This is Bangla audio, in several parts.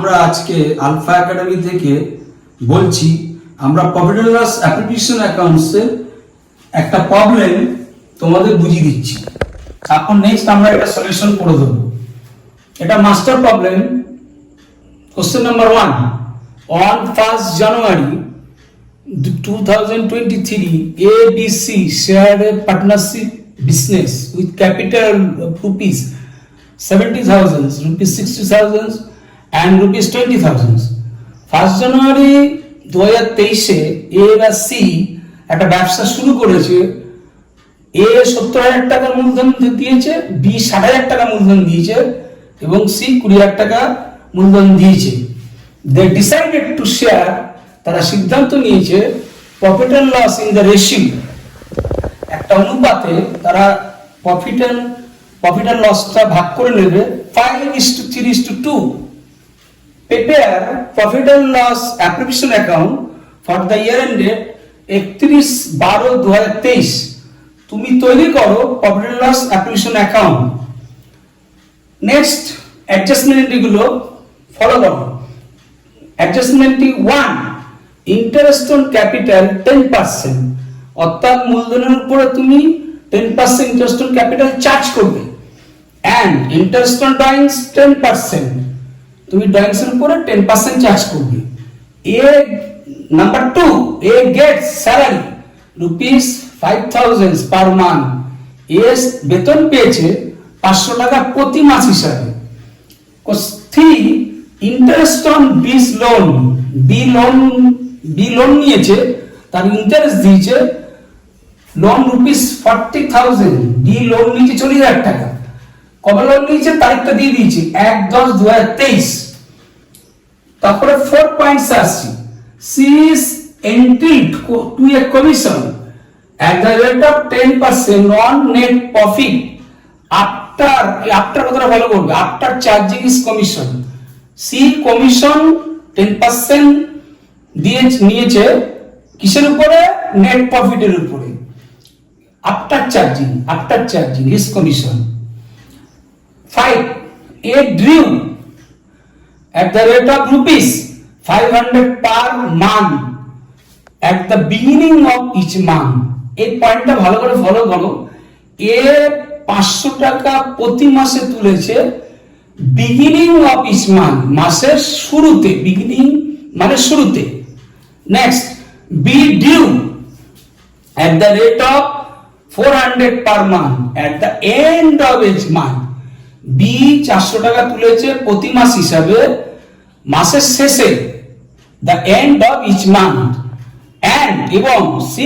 আমরা আজকে আলফা একাডেমি থেকে বলছি আমরা প্রফিট এন্ড লস অ্যাপ্লিকেশন অ্যাকাউন্টসের একটা প্রবলেম তোমাদের বুঝিয়ে দিচ্ছি। এখন নেক্সট আমরা এটা সলিউশন করে দেবো। এটা master problem. Question number 1, on 1st January 2023 ABC shared a partnership business with capital rupees 70,000, rupees 60,000 and rupees 20,000. 1st January 2023 এ বা সি একটা ব্যবসা শুরু করেছে। এ 70,000 টাকা মূলধন দিয়েছে, বি 60,000 টাকা মূলধন দিয়েছে এবং সি 20,000 টাকা মূলধন দিয়েছে। They decided to share, তারা সিদ্ধান্ত নিয়েছে profit and loss in the ratio, একটা অনুপাতে তারা প্রফিট এন্ড লসটা ভাগ করে নেবে 5:3:2। Prepare profit and loss application account for the year ended 31/12/2023। তুমি তৈরি করো profit and loss application account. Next adjustment গুলো ফলো করো। অ্যাডজাস্টমেন্ট 1, ইন্টারেস্ট অন ক্যাপিটাল 10%, অর্থাৎ মূলধনের উপরে তুমি 10% ইন্টারেস্ট অন ক্যাপিটাল চার্জ করবে। এন্ড ইন্টারেস্ট অন ড্রয়িংস 10%, তুমি ড্রয়িংস এর উপরে 10% চার্জ করবে। A number 2, A gets salary rupees 5,000 per month. A বেতন পেয়েছে 500 টাকা প্রতি মাস হিসাবে। 3, interest on B's loan, B loan নিয়েছে, তার ইন্টারেস্ট দিয়েছে লোন রুপিস 40,000। বি লোন নিয়েছে 40,000 টাকা। কবে লোন নিয়েছে তারিখটা দিয়ে দিয়েছি 1/10/2023। তারপরে 4 পয়েন্টস আসছে। C is entitled to a commission at the rate of 10% on net profit after কথাটা ভালো করবে, after charging is commission. C commission 10% দিয়ে নিয়েছে কিসের উপরে? নেট প্রফিটের উপরে। After charging is commission. 5, a drew at the rate of rupees 500 per month at the beginning of each month। এই পয়েন্টটা ভালো করে ফলো করো। এ 500 টাকা প্রতি মাসে তুলেছে বিগিনিং অফ ইচ মান্থ, মাসের শুরুতে। বিগিনিং মানে শুরুতে। Next, B due at the rate of 400 per month at the end of each month। B 400 টাকা তুলেছে প্রতি মাস হিসাবে মাসের শেষে, the end of each month। and এবং সি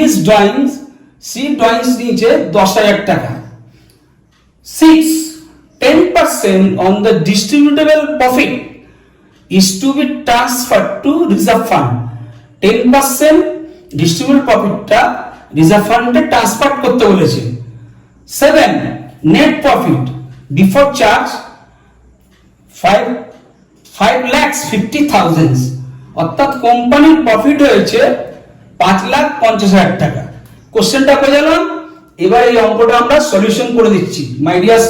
ড্রয়িংস নিয়েছে 10,000 টাকা। 6, 10% on the distributable profit is to be transferred to reserve fund। 10% distributed প্রফিটটা রিজার্ভ ফান্ডে ট্রান্সফার করতে বলেছে। 7, নেট প্রফিট বিফোর চার্জ 5,50,000, অর্থাৎ কোম্পানির প্রফিট হয়েছে 5,50,000 টাকা। কোশ্চেনটা বোঝালাম। এবার এই অঙ্কটা আমরা সলিউশন করে দিচ্ছি। মাই ডিয়ার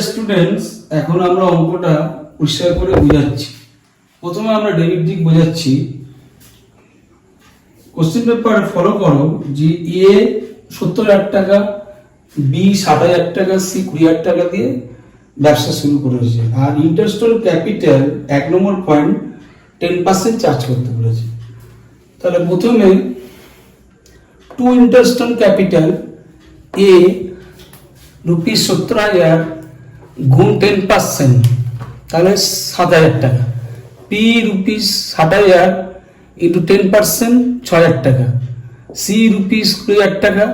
স্টুডেন্টস, এখন আমরা অঙ্কটা পরিষ্কার করে বোঝাচ্ছি। প্রথমে আমরা ডেবিট দিক বোঝাচ্ছি। কোশ্চেন পেপার ফলো করো যে এ 70,000 টাকা, বি 60,000 টাকা, সি 20,000 টাকা দিয়ে ব্যবসা শুরু করেছে। আর interest on capital 1 number point 10% charge করতে বলেছে। তাহলে প্রথমে two interest on capital, A rupees 70,000 গুণ 10%, তাহলে 7,000 টাকা। পি রুপিস 60,000 ইন্টু 10% 6,000 টাকা। সি রুপিস 20,000 টাকা,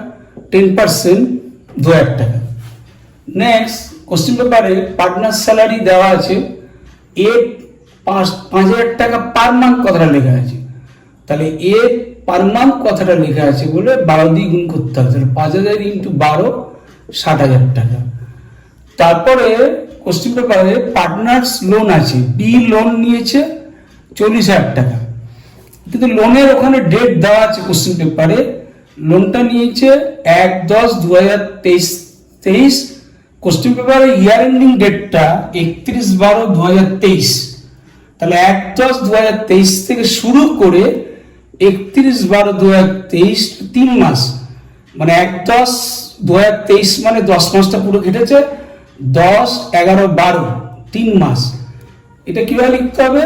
10% 2,000 টাকা। নেক্সট কোশ্চেন পেপারে পার্টনার স্যালারি দেওয়া আছে। এ 5,000 টাকা পার মান্থ কথাটা লেখা আছে। তাহলে এ পার মান্থ কথাটা লেখা আছে বলে 12 দিয়ে গুণ করতে হবে। তাহলে 5,000 ইন্টু 12 60,000 টাকা। তারপরে কোশ্চেন পেপারে পার্টনার্স লোন আছে। বি লোন নিয়েছে 40,000 টাকা, কিন্তু লোনের ওখানে ডেট দেওয়া আছে কোশ্চেন পেপারে। লোনটা নিয়েছে 1/10/2023 কোশ্চেন পেপারের ইয়ার এন্ডিং ডেটটা 31/12/2023, তাহলে 1/10/2023 থেকে শুরু করে 31/12/2023 3 মাস, মানে 1/10/2023 মানে 10 মাসটা পুরো কেটেছে, 10, 11, 12 3 মাস। এটা কিভাবে লিখতে হবে?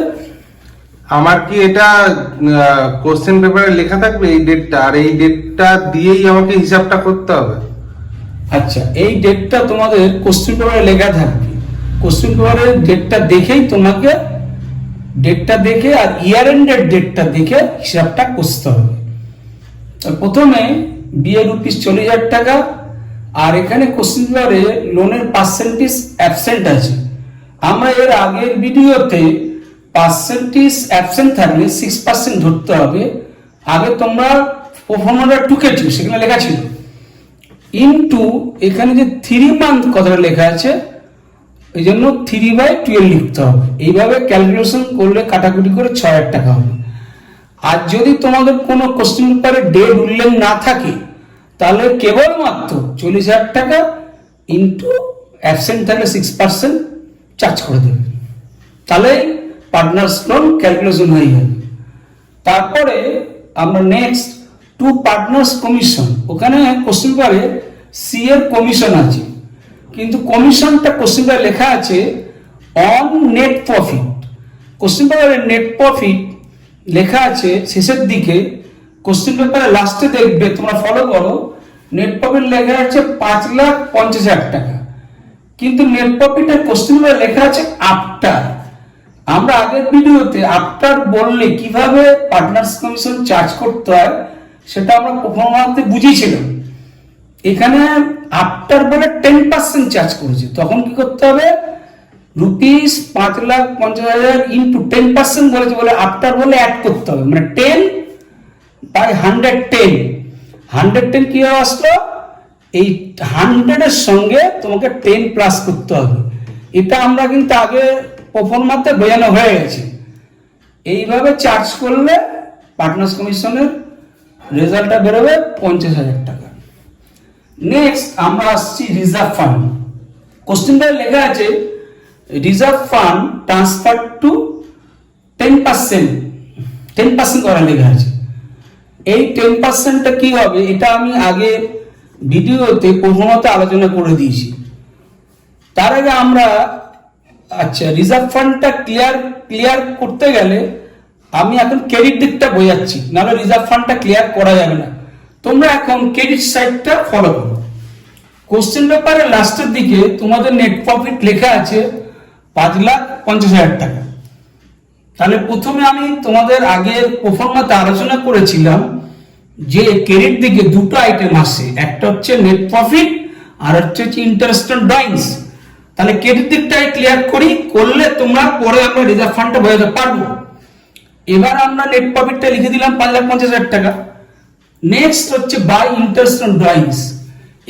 আমার কি এটা কোশ্চেন পেপারে লেখা থাকবে এই ডেটটা, আর এই ডেটটা দিয়েই আমাকে হিসাবটা করতে হবে? আচ্ছা, এই ডেটটা তোমাদের কোশ্চেন পেপারে লেখা থাকবে, কোশ্চেন পেপারের ডেটটা দেখেই তোমাকে ডেটটা দেখে আর ইয়ার এন্ডের ডেটটা দেখে হিসাবটা করতে হবে। প্রথমে বিএ রুপিস 40,000 টাকা, আর এখানে কোশ্চেন পেপারে লোনের পার্সেন্টেজ অ্যাবসেন্ট আছে। আমরা এর আগের ভিডিওতে পার্সেন্টেজ অ্যাবসেন্ট থাকলে 6% ধরতে হবে। আগে তোমরা প্রফর্মাটা টুকেছো, সেখানে লেখা ছিল ইনটু এখানে যে 3 মান্থ কথাটা লেখা আছে, এই জন্য 3/12 লিখতে হবে। এইভাবে ক্যালকুলেশন করলে কাটাকুটি করে 6,000 টাকা হবে। আর যদি তোমাদের কোনো কোশ্চেন পেপারে ডেট উল্লেখ না থাকে, তাহলে কেবলমাত্র 40,000 টাকা ইনটু অ্যাবসেন্ট থাকলে 6% চার্জ করে দেবে, তাহলে পার্টনার্স লোন ক্যালকুলেশন হয়ে যাবে। তারপরে আমরা নেক্সট টু পার্টনার্স কমিশন, ওখানে কোশ্চেন পেপারে সি এর কমিশন আছে, কিন্তু কমিশনটা কোশ্চেন পেপারে লেখা আছে অন নেট প্রফিট। কোশ্চেন পেপারে নেট প্রফিট লেখা আছে শেষের দিকে, কোশ্চেন পেপারে লাস্টে দেখবে, তোমরা ফলো করো, নেট প্রফিট লেখা আছে 5,50,000 টাকা, কিন্তু নেট প্রফিটের কোশ্চেন পেপারে লেখা আছে আফটার। আমরা আগের ভিডিওতে আফটার বললে কিভাবে পার্টনার্স কমিশন চার্জ করতে হয় সেটা আমরা প্রথমে বুঝিয়েছিলাম। এখানে আফটার বলে 10% চার্জ করেছে, তখন কি করতে হবে? রুপিস 5,50,000 ইন্টু 10% বলেছে বলে আফটার বলে অ্যাড করতে হবে, মানে 10/110। 110 কি আসলো? এই 100 এর সঙ্গে তোমাকে 10 প্লাস করতে হবে। এটা আমরা কিন্তু আগে প্রফর্মাতে বোঝানো হয়ে গেছে। এইভাবে চার্জ করলে পার্টনার্স কমিশনের রেজাল্টটা বেরোবে 50,000 টাকা। নেক্সট আমরা আসছি রিজার্ভ ফান্ড। কোশ্চেনটা লেখা আছে রিজার্ভ ফান্ড ট্রান্সফার টু 10% করা লেখা আছে। এই 10%টা কি হবে এটা আমি আগে ভিডিওতে প্রথমত আলোচনা করে দিয়েছি। তার আগে আমরা আচ্ছা রিজার্ভ ফান্ডটা ক্লিয়ার করতে গেলে আমি এখন ক্রেডিট দিকটা বোঝাচ্ছি, নাহলে রিজার্ভ ফান্ডটা ক্লিয়ার করা যাবে না। তোমরা এখন ক্রেডিট সাইডটা ফলো করো। কোশ্চেন পেপারের লাস্টের দিকে তোমাদের নেট প্রফিট লেখা আছে 5,50,000 টাকা। তাহলে প্রথমে আমি তোমাদের আগের প্রফর্মাতে আলোচনা করেছিলাম যে ক্রেডিট দিকে দুটো আইটেম আসে, একটা হচ্ছে নেট প্রফিট আর হচ্ছে ইন্টারেস্ট অন ড্রয়িংস। তাহলে ক্রেডিট দিকটাই ক্লিয়ার করলে তোমরা পরে আমরা রিজার্ভ ফান্ডটা বোঝাতে পারবো। এবার আমরা নেট প্রফিটটা লিখে দিলাম 5,50,000 টাকা। নেক্সট হচ্ছে বাই ইন্টারেস্ট অন ড্রয়িংস।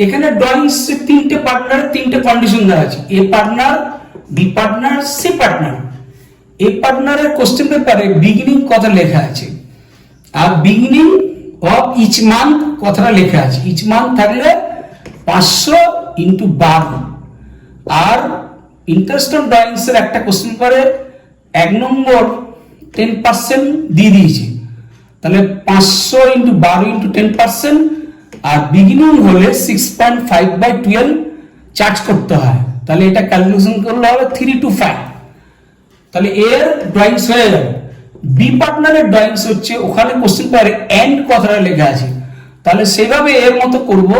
এখানে ড্রয়িংস তিনটে পার্টনার, তিনটে কন্ডিশন দেওয়া আছে, A partner, B partner, C partner. A পার্টনারের কোশ্চেন পেপারে বিগিনিং কথা লেখা আছে, আর বিগিনিং অফ ইচ মান্থ কথাটা লেখা আছে। ইচ মান্থ থাকলে 500 ইন্টু 12। আর ইন্টারেস্ট অন ড্রয়িংস এর একটা কোশ্চেন পেপারে 1 নম্বর 10% দিয়ে দিয়েছে, তাহলে 500 ইন্টু 12 ইন্টু 10%, আর বিগিনিং হলে 6.5/12 চার্জ করতে হয়। তাহলে এটা ক্যালকুলেশন করলে হবে 3 to 5। তাহলে এর ড্রয়িংস হয়ে যাবে। বি পার্টনারের ড্রয়িংস হচ্ছে ওখানে কোশ্চেন পেপারে এন্ড কথাটা লেখা আছে, তাহলে সেভাবে এর মতো করব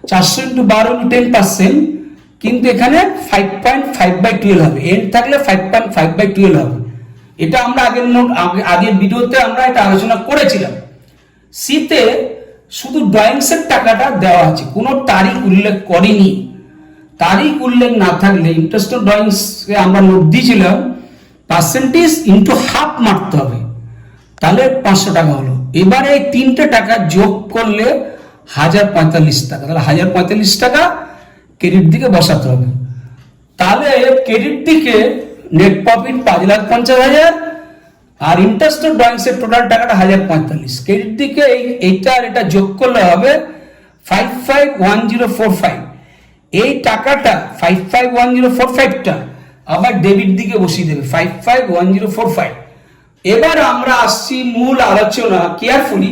400 ইন্টু 12 ইন্টু 10%, কিন্তু এখানে 5.5/12 হবে, এন্ড থাকলে 5.5/12 হবে। এটা আমরা আগের ভিডিওতে আমরা এটা আলোচনা করেছিলাম। সিতে শুধু ড্রয়িংস এর টাকাটা দেওয়া আছে, কোনো তারিখ উল্লেখ করেনি। তারিখ উল্লেখ না থাকলে ইন্টারেস্ট অন ড্রয়িংস আমরা নোট দিয়েছিলাম পার্সেন্টেজ ইন্টু হাফ মারতে হবে, তাহলে 500 টাকা হলো। এবারে এই তিনটে টাকা যোগ করলে 1,045 টাকা, তাহলে 1,045 টাকা ক্রেডিট দিকে বসাতে হবে। তাহলে ক্রেডিট দিকে নেট প্রফিট 5,50,000 আর ইন্টারেস্ট অন ড্রয়িংস এর টোটাল টাকাটা 1,045। ক্রেডিট দিকে এইটা আর এটা যোগ করলে হবে 551045। এই টাকাটা 551045টা আবার ডেবিট দিকে বসিয়ে দেবে 551045। এবার আমরা আসছি মূল আলোচনা, কেয়ারফুলি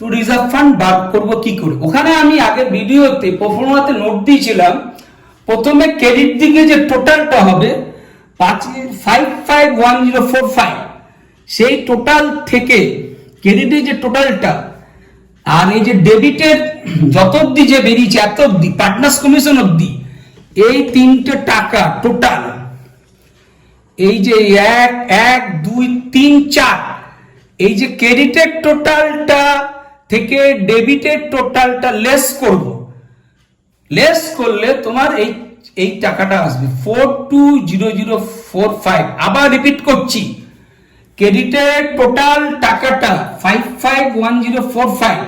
টু রিজার্ভ ফান্ড বার করব কি করে। ওখানে আমি আগের ভিডিওতে প্রফর্মাতে নোট দিয়েছিলাম, প্রথমে ক্রেডিট দিকে যে টোটালটা হবে 551045, সেই টোটাল থেকে ক্রেডিটের যে টোটালটা আর এই যে ডেবিটের যত অব্দি যে বেরিয়েছে এত অব্দি পার্টনার্স কমিশন অব্দি, এই তিনটে টাকা টোটাল, এই যে 1 1 2 3 4, এই যে ক্রেডিটের টোটালটা থেকে ডেবিটের টোটালটা লেস করব, লেস করলে তোমার এই টাকাটা আসবে 420045। আবার রিপিট করছি, ক্রেডিটের টোটাল টাকাটা 551045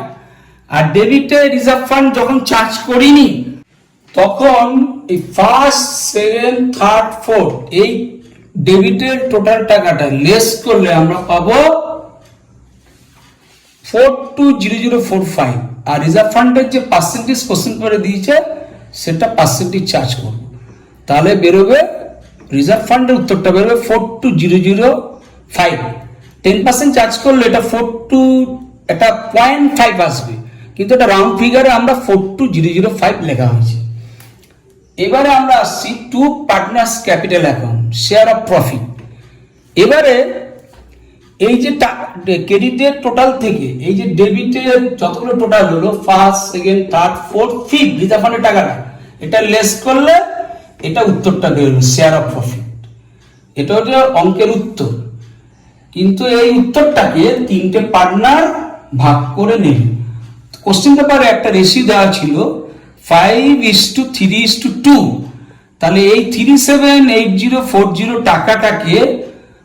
আর ডেবিটের রিজার্ভ ফান্ড যখন চার্জ করিনি তখন এই ফার্স্ট সেকেন্ড থার্ড ফোর্থ এই ডেবিটের টোটাল টাকাটা লেস করলে আমরা পাবো 420045 আর রিজার্ভ ফান্ডের যে পার্সেন্টেজ কোশ্চেন পেপারে দিয়েছে সেটা পার্সেন্টেজ চার্জ করবো, তাহলে বেরোবে রিজার্ভ ফান্ডের উত্তরটা বেরোবে 42005। 10% চার্জ করলে এটা 0.5 আসবে, কিন্তু এটা রাউন্ড ফিগারে আমরা 42005 লেখা হয়েছে। এবারে আমরা আসছি two partners capital account, share of profit. এবারে এই যে ক্রেডিটের টোটাল থেকে এই যে ডেবিটের যতগুলো টোটাল হলো first second third fourth fifth reserve ফান্ডের টাকাটা, এটা লেস করলে এটা উত্তরটা বেরোলো শেয়ার অফ প্রফিট। এটা হচ্ছে অঙ্কের উত্তর, কিন্তু এই উত্তরটাকে তিনটে পার্টনার ভাগ করে নেবে। কোশ্চেন পেপারে একটা রেশিও দেওয়া ছিল 5:3:2, তাহলে এই 378040 টাকাটাকে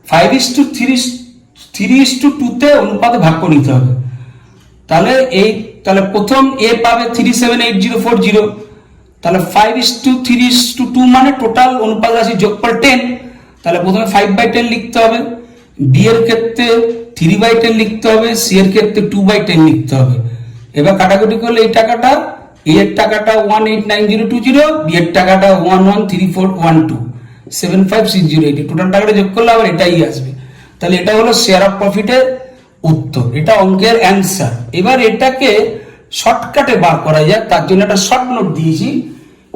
5:3:2 তে অনুপাতে ভাগ করে নিতে হবে। তাহলে প্রথম এ পাবে 378040, তাহলে 5:3:2 মানে টোটাল অনুপাত রাশি যোগফল 10, তাহলে প্রথমে 5/10 লিখতে হবে, বি এর ক্ষেত্রে 3/10 লিখতে হবে, সি এর ক্ষেত্রে 2/10 লিখতে হবে। এবার কাটাকুটি করলে এই টাকাটা, এ এর টাকাটা 189020, বি এর টাকাটা 113412, 75608, টোটাল টাকাটা যোগ করলে আবার এটাই আসবে। তাহলে এটা হলো শেয়ার অফ প্রফিটের উত্তর, এটা অঙ্কের অ্যান্সার। এবার এটাকে শর্টকাটে বার করা যায়, তার জন্য একটা শর্ট নোট দিয়েছি।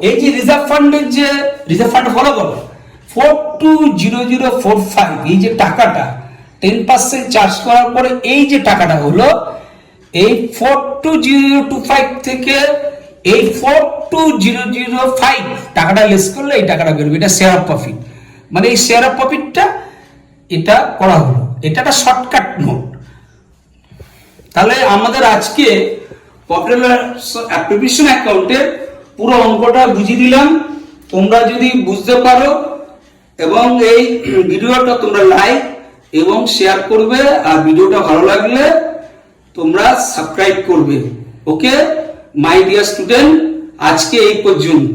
এই যে রিজার্ভ ফান্ডের যে রিজার্ভ ফান্ড ফলো করো 420045, এই যে টাকাটা 10% চার্জ করার পরে এই যে টাকাটা হলো এই 42025 থেকে এই 420005 টাকাটা লেস করলে এই টাকাটা বেরোবে, এটা শেয়ার অফ প্রফিট। মানে এই শেয়ার অফ প্রফিটটা এটা করা হলো, এটা একটা শর্টকাট নোট। তাহলে আমাদের আজকে প্রফিট অ্যাপ্লিকেশন অ্যাকাউন্টের পুরো অঙ্কটা বুঝিয়ে দিলাম। তোমরা যদি বুঝতে পারো এবং এই ভিডিওটা তোমরা লাইক এবং শেয়ার করবে, আর ভিডিওটা ভালো লাগলে তোমরা সাবস্ক্রাইব করবে। ওকে মাই ডিয়ার স্টুডেন্ট, আজকে এই পর্যন্ত।